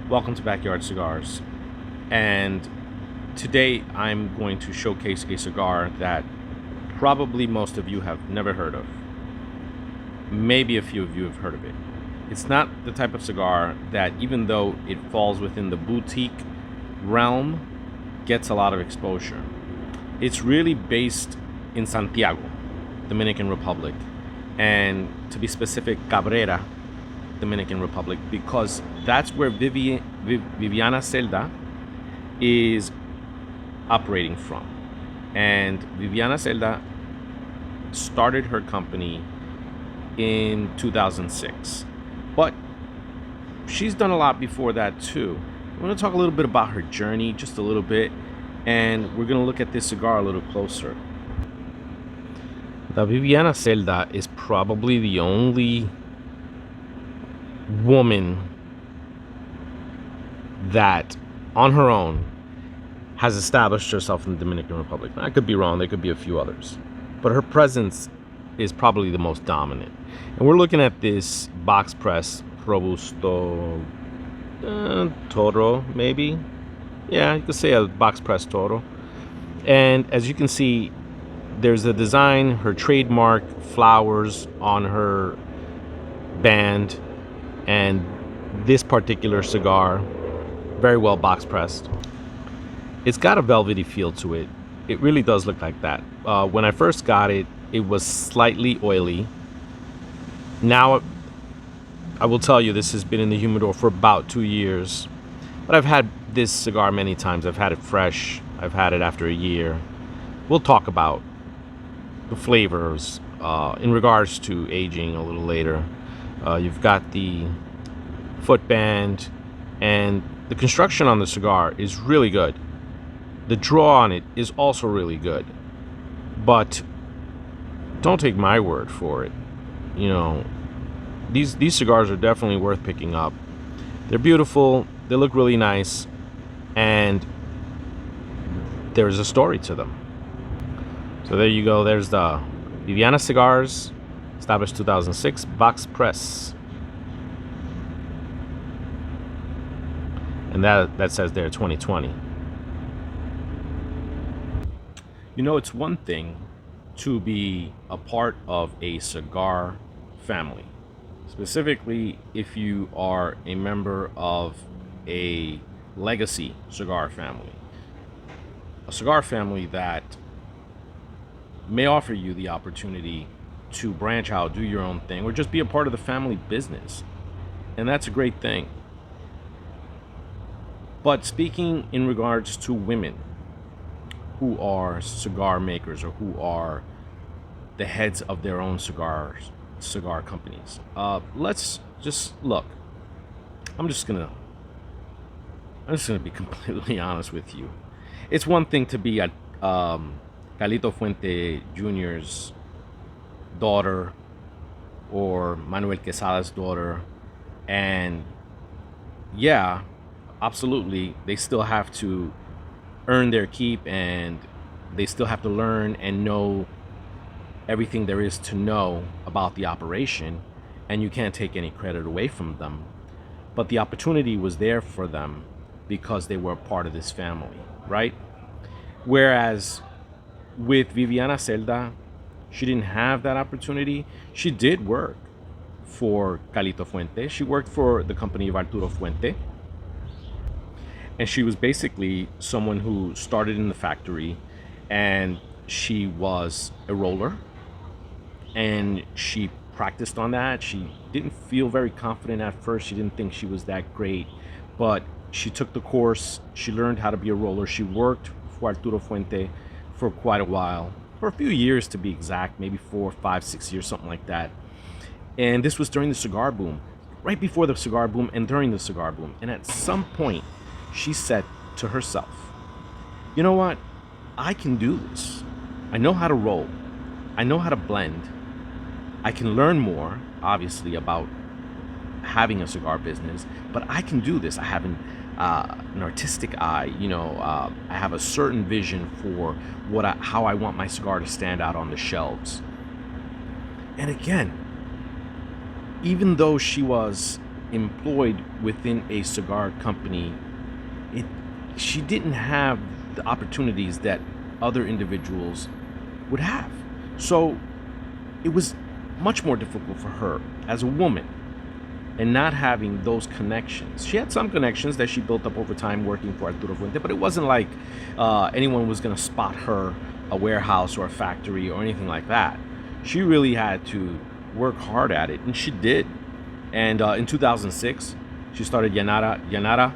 Welcome to Backyard Cigars. And today I'm going to showcase a cigar that probably most of you have never heard of. Maybe a few of you have heard of it. It's not the type of cigar that, even though it falls within the boutique realm, gets a lot of exposure. It's really based in Santiago, Dominican Republic, and to be specific, Cabrera, Dominican Republic, because that's where Viviana Cerda is operating from. And Viviana Cerda started her company in 2006. But she's done a lot before that too. I want to talk a little bit about her journey, just a little bit, and we're going to look at this cigar a little closer. The Viviana Cerda is probably the only woman that on her own has established herself in the Dominican Republic. I could be wrong, there could be a few others, but her presence is probably the most dominant. And we're looking at this box press Robusto Toro, maybe. Yeah, you could say a box press Toro. And as you can see, there's a design, her trademark flowers on her band, and this particular cigar, very well box pressed. It's got a velvety feel to it. It really does look like that. When I first got it, it was slightly oily. Now, I will tell you, this has been in the humidor for about 2 years. But I've had this cigar many times. I've had it fresh. I've had it after a year. We'll talk about the flavors in regards to aging a little later. You've got the footband, and the construction on the cigar is really good. The draw on it is also really good. But don't take my word for it. You know, these cigars are definitely worth picking up. They're beautiful, they look really nice, and there's a story to them. So there you go. There's the Viviana Cigars, established 2006, box press. And that says there 2020. You know, it's one thing to be a part of a cigar family, specifically if you are a member of a legacy cigar family, a cigar family that may offer you the opportunity to branch out, do your own thing, or just be a part of the family business. And that's a great thing. But speaking in regards to women who are cigar makers or who are the heads of their own cigar companies, let's just look. I'm just gonna be completely honest with you. It's one thing to be a Carlito Fuente Jr.'s daughter or Manuel Quesada's daughter, and yeah, absolutely, they still have to earn their keep, and they still have to learn and know everything there is to know about the operation, and you can't take any credit away from them. But the opportunity was there for them because they were a part of this family, right? Whereas with Viviana Cerda, she didn't have that opportunity. She did work for Carlito Fuente. She worked for the company of Arturo Fuente. And she was basically someone who started in the factory, and she was a roller, and she practiced on that. She didn't feel very confident at first. She didn't think she was that great, but she took the course. She learned how to be a roller. She worked for Arturo Fuente for quite a while, for a few years to be exact, maybe 4, 5, 6 years, something like that. And this was during the cigar boom, right before the cigar boom and during the cigar boom. And at some point, she said to herself, you know what? I can do this. I know how to roll. I know how to blend. I can learn more, obviously, about having a cigar business, but I can do this. I have an artistic eye. I have a certain vision for how I want my cigar to stand out on the shelves. And again, even though she was employed within a cigar company, it she didn't have the opportunities that other individuals would have. So it was much more difficult for her as a woman and not having those connections. She had some connections that she built up over time working for Arturo Fuente, but it wasn't like anyone was going to spot her a warehouse or a factory or anything like that. She really had to work hard at it, and she did. And in 2006, she started Llanara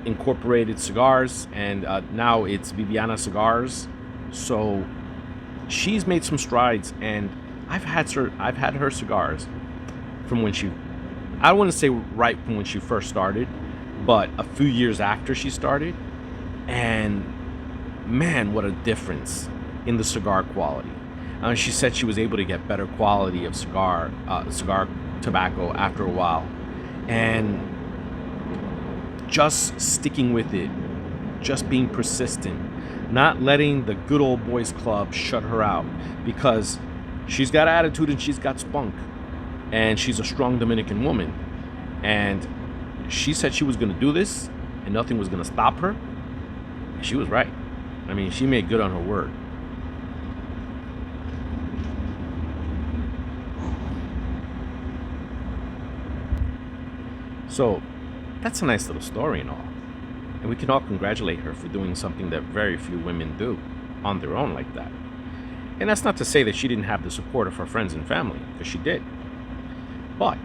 Incorporated Cigars, and now it's Viviana Cigars. So she's made some strides, and I've had her cigars from when she, I don't want to say right from when she first started, but a few years after she started, and man, what a difference in the cigar quality. She said she was able to get better quality of cigar tobacco after a while, and just sticking with it, just being persistent, not letting the good old boys club shut her out, because she's got attitude and she's got spunk, and she's a strong Dominican woman, and she said she was going to do this and nothing was going to stop her. She was right. I mean, she made good on her word. So that's a nice little story and all, and we can all congratulate her for doing something that very few women do on their own like that. And that's not to say that she didn't have the support of her friends and family, because she did. But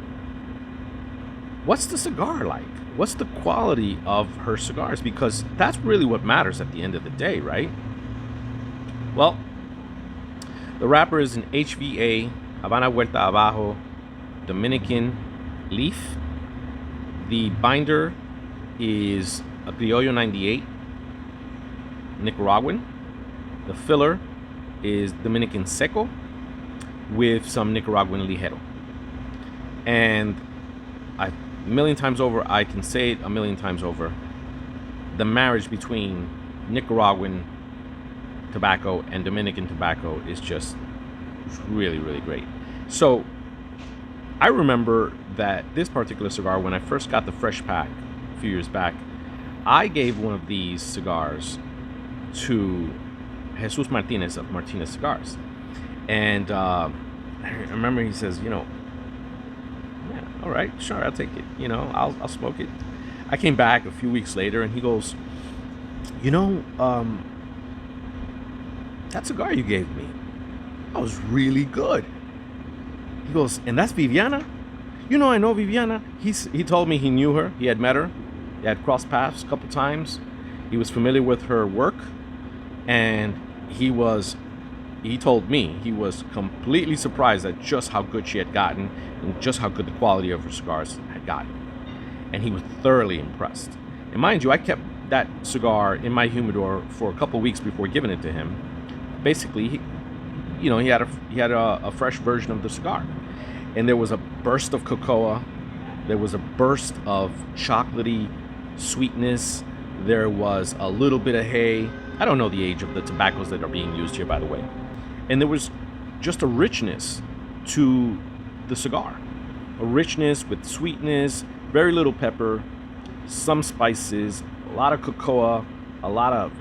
what's the cigar like? What's the quality of her cigars? Because that's really what matters at the end of the day, right? Well, the wrapper is an HVA Habana Vuelta Abajo Dominican leaf. The binder is a Criollo 98 Nicaraguan. The filler is Dominican Seco with some Nicaraguan Ligero. And a million times over, I can say it a million times over, the marriage between Nicaraguan tobacco and Dominican tobacco is just really, really great. So I remember that this particular cigar, when I first got the fresh pack a few years back, I gave one of these cigars to Jesus Martinez of Martinez Cigars. And I remember he says, yeah, all right, sure, I'll take it. I'll smoke it. I came back a few weeks later, and he goes, that cigar you gave me, that was really good. He goes, and that's Viviana? I know Viviana. He told me he knew her. He had met her. They had crossed paths a couple times. He was familiar with her work, and he told me he was completely surprised at just how good she had gotten and just how good the quality of her cigars had gotten. And he was thoroughly impressed. And mind you, I kept that cigar in my humidor for a couple weeks before giving it to him. Basically, he had a fresh version of the cigar. And there was a burst of cocoa. There was a burst of chocolatey sweetness. There was a little bit of hay. I don't know the age of the tobaccos that are being used here, by the way. And there was just a richness to the cigar. A richness with sweetness, very little pepper, some spices, a lot of cocoa, a lot of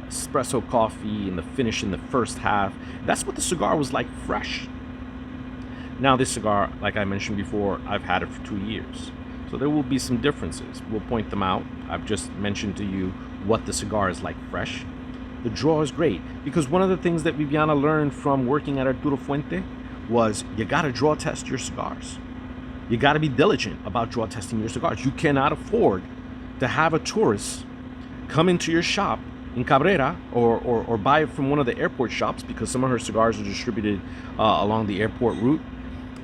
espresso coffee in the finish in the first half. That's what the cigar was like fresh. Now this cigar, like I mentioned before, I've had it for 2 years. So there will be some differences. We'll point them out. I've just mentioned to you what the cigar is like fresh. The draw is great, because one of the things that Viviana learned from working at Arturo Fuente was you gotta draw test your cigars. You gotta be diligent about draw testing your cigars. You cannot afford to have a tourist come into your shop in Cabrera or buy it from one of the airport shops, because some of her cigars are distributed along the airport route,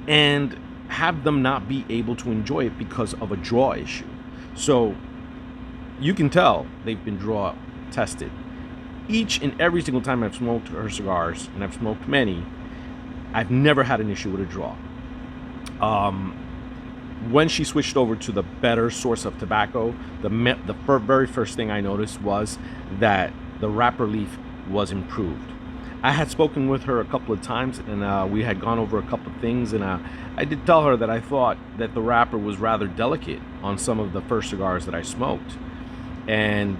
and have them not be able to enjoy it because of a draw issue. So you can tell they've been draw tested. Each and every single time I've smoked her cigars, and I've smoked many, I've never had an issue with a draw. When she switched over to the better source of tobacco, the very first thing I noticed was that the wrapper leaf was improved. I had spoken with her a couple of times, and we had gone over a couple of things, and I did tell her that I thought that the wrapper was rather delicate on some of the first cigars that I smoked, and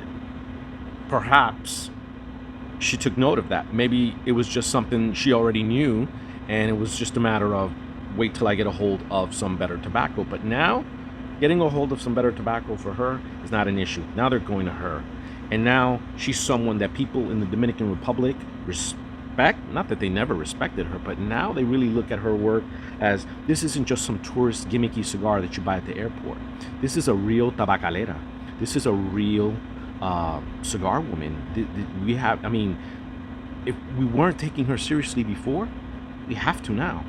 perhaps she took note of that. Maybe it was just something she already knew, and it was just a matter of wait till I get a hold of some better tobacco. But now, getting a hold of some better tobacco for her is not an issue. Now they're going to her. And now she's someone that people in the Dominican Republic respect. Not that they never respected her, but now they really look at her work as this isn't just some tourist gimmicky cigar that you buy at the airport. This is a real tabacalera. This is a real cigar woman. We have, I mean, if we weren't taking her seriously before, we have to now.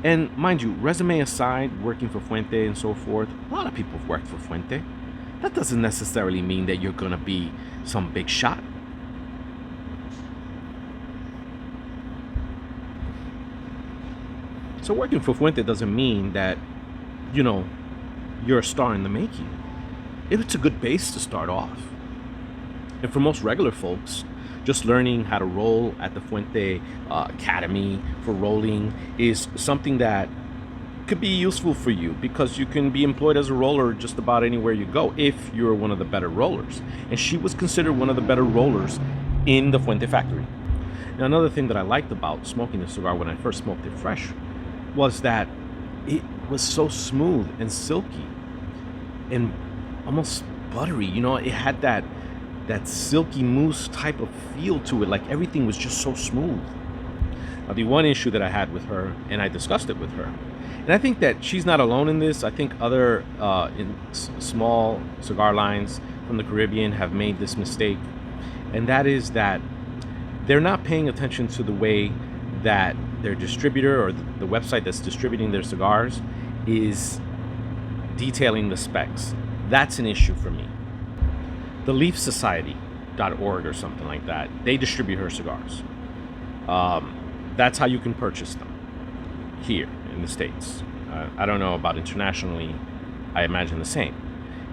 And mind you, resume aside, working for Fuente and so forth, a lot of people have worked for Fuente. That doesn't necessarily mean that you're going to be some big shot. So working for Fuente doesn't mean that, you know, you're a star in the making. It's a good base to start off. And for most regular folks, just learning how to roll at the Fuente Academy for rolling is something that could be useful for you, because you can be employed as a roller just about anywhere you go if you're one of the better rollers. And she was considered one of the better rollers in the Fuente factory. Now, another thing that I liked about smoking the cigar when I first smoked it fresh was that it was so smooth and silky and almost buttery. You know, it had that silky mousse type of feel to it. Like everything was just so smooth. Now, the one issue that I had with her, and I discussed it with her, and I think that she's not alone in this. I think other small cigar lines from the Caribbean have made this mistake, and that is that they're not paying attention to the way that their distributor or the website that's distributing their cigars is detailing the specs. That's an issue for me. The leafsociety.org or something like that, they distribute her cigars. That's how you can purchase them here in the States. I don't know about internationally. I imagine the same.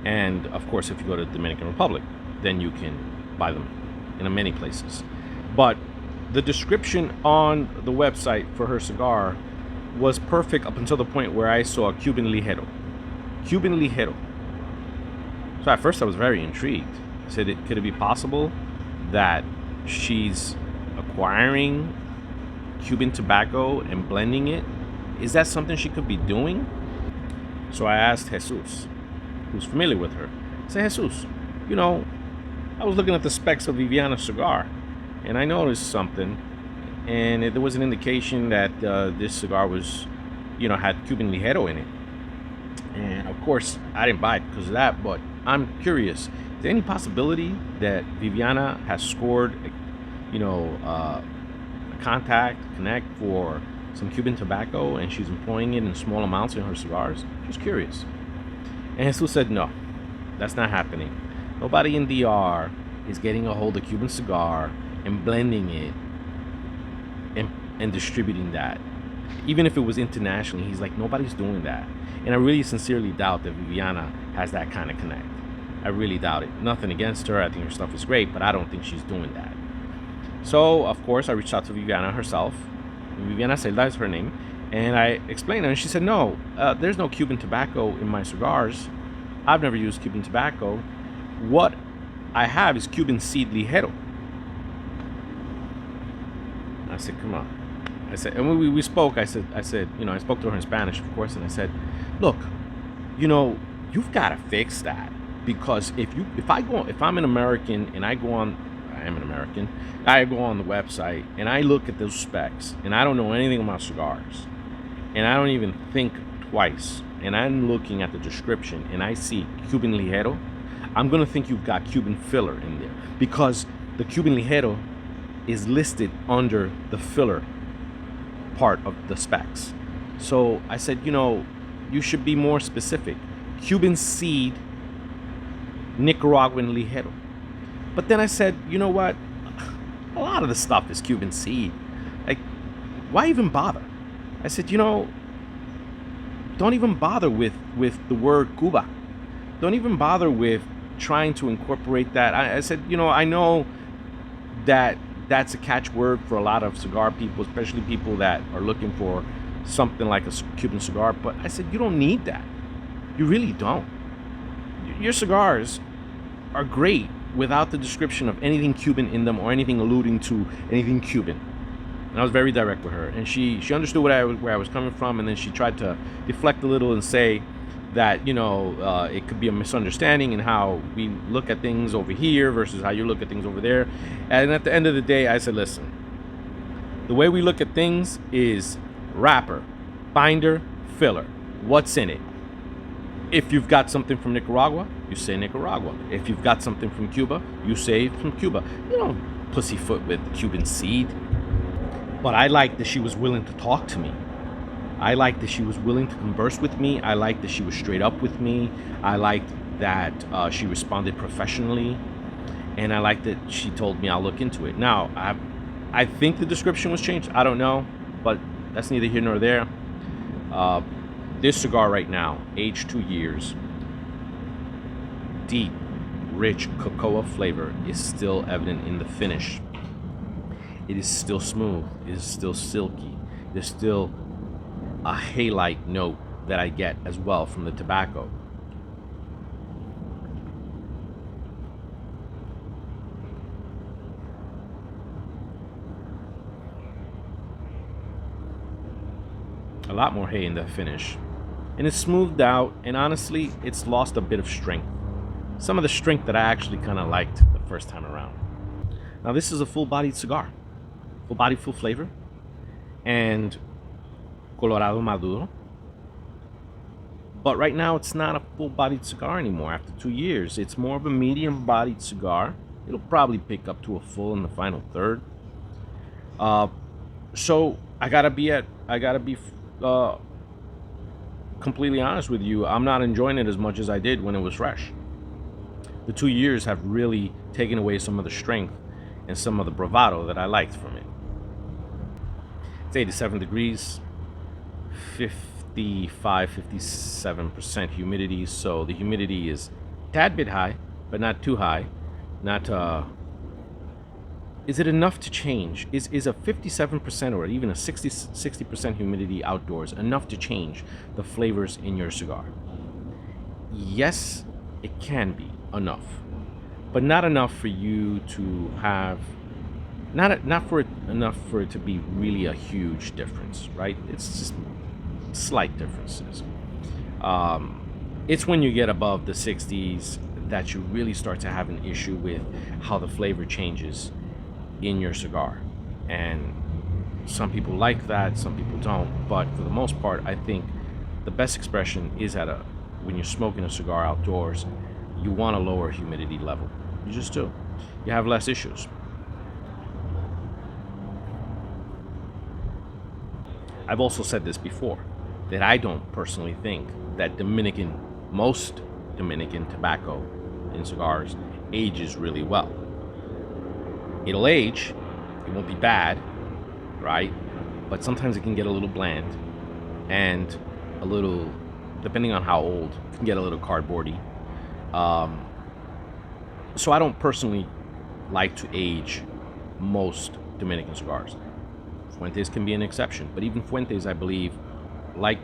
And of course, if you go to the Dominican Republic, then you can buy them in many places. But the description on the website for her cigar was perfect up until the point where I saw Cuban Ligero. Cuban Ligero. So at first I was very intrigued. I said, could it be possible that she's acquiring Cuban tobacco and blending it? Is that something she could be doing? So I asked Jesus, who's familiar with her. I said, Jesus, you know, I was looking at the specs of Viviana Cigar, and I noticed something, and there was an indication that this cigar was, you know, had Cuban Ligero in it. And of course, I didn't buy it because of that, but I'm curious, is there any possibility that Viviana has scored, you know, a connect for some Cuban tobacco and she's employing it in small amounts in her cigars? Just curious. And Jesus said, no, that's not happening. Nobody in DR is getting a hold of Cuban cigar and blending it and distributing that. Even if it was internationally, he's like, nobody's doing that. And I really sincerely doubt that Viviana has that kind of connect. I really doubt it. Nothing against her. I think her stuff is great, but I don't think she's doing that. So, of course, I reached out to Viviana herself. Viviana Cerda is her name. And I explained her, and she said, no, there's no Cuban tobacco in my cigars. I've never used Cuban tobacco. What I have is Cuban seed Ligero. I said, come on. I said, and when we spoke, I said, you know, I spoke to her in Spanish, of course, and I said, look, you know, you've got to fix that, because if I'm an American and I am an American, I go on the website and I look at those specs and I don't know anything about cigars, and I don't even think twice, and I'm looking at the description and I see Cuban Ligero, I'm gonna think you've got Cuban filler in there, because the Cuban Ligero is listed under the filler part of the specs. So I said, you know, you should be more specific. Cuban seed Nicaraguan Ligero. But then I said, you know what? A lot of the stuff is Cuban seed. Like, why even bother? I said, you know, don't even bother with the word Cuba. Don't even bother with trying to incorporate that. I said, you know, I know that that's a catchword for a lot of cigar people, especially people that are looking for something like a Cuban cigar. But I said, you don't need that. You really don't. Your cigars are great without the description of anything Cuban in them or anything alluding to anything Cuban. And I was very direct with her, and she understood where I was coming from, and then she tried to deflect a little and say that, it could be a misunderstanding in how we look at things over here versus how you look at things over there. And at the end of the day, I said, listen, the way we look at things is wrapper, binder, filler. What's in it? If you've got something from Nicaragua, you say Nicaragua. If you've got something from Cuba, you say from Cuba. You don't pussyfoot with Cuban seed. But I liked that she was willing to talk to me. I liked that she was willing to converse with me. I liked that she was straight up with me. I liked that she responded professionally. And I liked that she told me I'll look into it. Now, I think the description was changed. I don't know, but that's neither here nor there. This cigar right now, aged 2 years, deep, rich cocoa flavor is still evident in the finish. It is still smooth. It is still silky. There's still a halite note that I get as well from the tobacco. A lot more hay in the finish. And it's smoothed out, and honestly, it's lost a bit of strength. Some of the strength that I actually kind of liked the first time around. Now, this is a full-bodied cigar. Full body, full flavor. And Colorado Maduro. But right now, it's not a full-bodied cigar anymore. After 2 years, it's more of a medium-bodied cigar. It'll probably pick up to a full in the final third. So I gotta be completely honest with you. I'm not enjoying it as much as I did when it was fresh. The 2 years have really taken away some of the strength and some of the bravado that I liked from it. It's 87 degrees, 57% humidity. So the humidity is a tad bit high, but not too high. Is it enough to change? Is a 57% or even a 60% humidity outdoors enough to change the flavors in your cigar? Yes, it can be enough, but not enough for you to have, enough for it to be really a huge difference, right? It's just slight differences. It's when you get above the 60s that you really start to have an issue with how the flavor changes in your cigar. And some people like that, some people don't, but for the most part, I think the best expression is when you're smoking a cigar outdoors, you want a lower humidity level. You just do. You have less issues. I've also said this before, that I don't personally think that most Dominican tobacco in cigars ages really well. It'll age, it won't be bad, right? But sometimes it can get a little bland and a little, depending on how old, it can get a little cardboardy. So I don't personally like to age most Dominican cigars. Fuentes can be an exception, but even Fuentes, I believe, like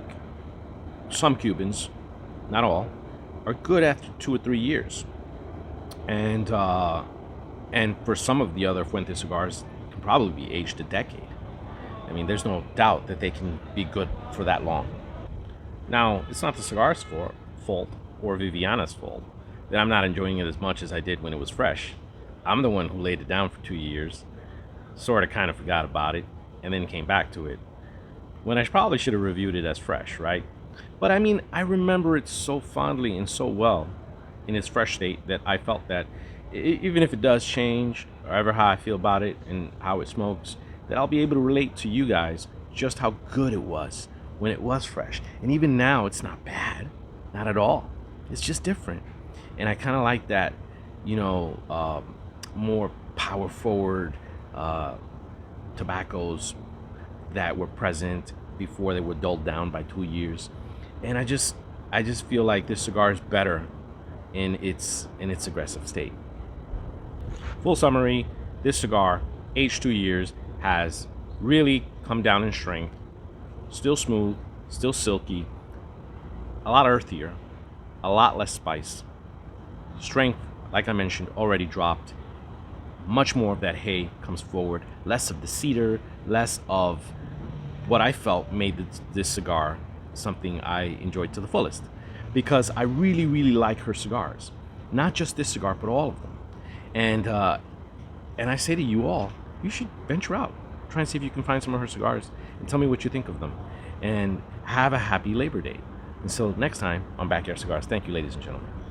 some Cubans, not all, are good after 2 or 3 years. And for some of the other Fuente cigars, can probably be aged a decade. I mean, there's no doubt that they can be good for that long. Now, it's not the cigar's fault or Viviana's fault that I'm not enjoying it as much as I did when it was fresh. I'm the one who laid it down for 2 years, sort of kind of forgot about it, and then came back to it, when I probably should have reviewed it as fresh, right? But I mean, I remember it so fondly and so well in its fresh state that I felt that even if it does change, or ever how I feel about it and how it smokes, that I'll be able to relate to you guys just how good it was when it was fresh. And even now, it's not bad, not at all. It's just different. And I kind of like that, more power forward tobaccos that were present before they were dulled down by 2 years. And I just feel like this cigar is better in its aggressive state. Full summary, this cigar aged 2 years, has really come down in strength, still smooth, still silky, a lot earthier, a lot less spice. Strength, like I mentioned, already dropped. Much more of that hay comes forward, less of the cedar, less of what I felt made this cigar something I enjoyed to the fullest. Because I really, really like her cigars. Not just this cigar, but all of them. And I say to you all, you should venture out. Try and see if you can find some of her cigars and tell me what you think of them. And have a happy Labor Day. Until next time on Backyard Cigars, thank you, ladies and gentlemen.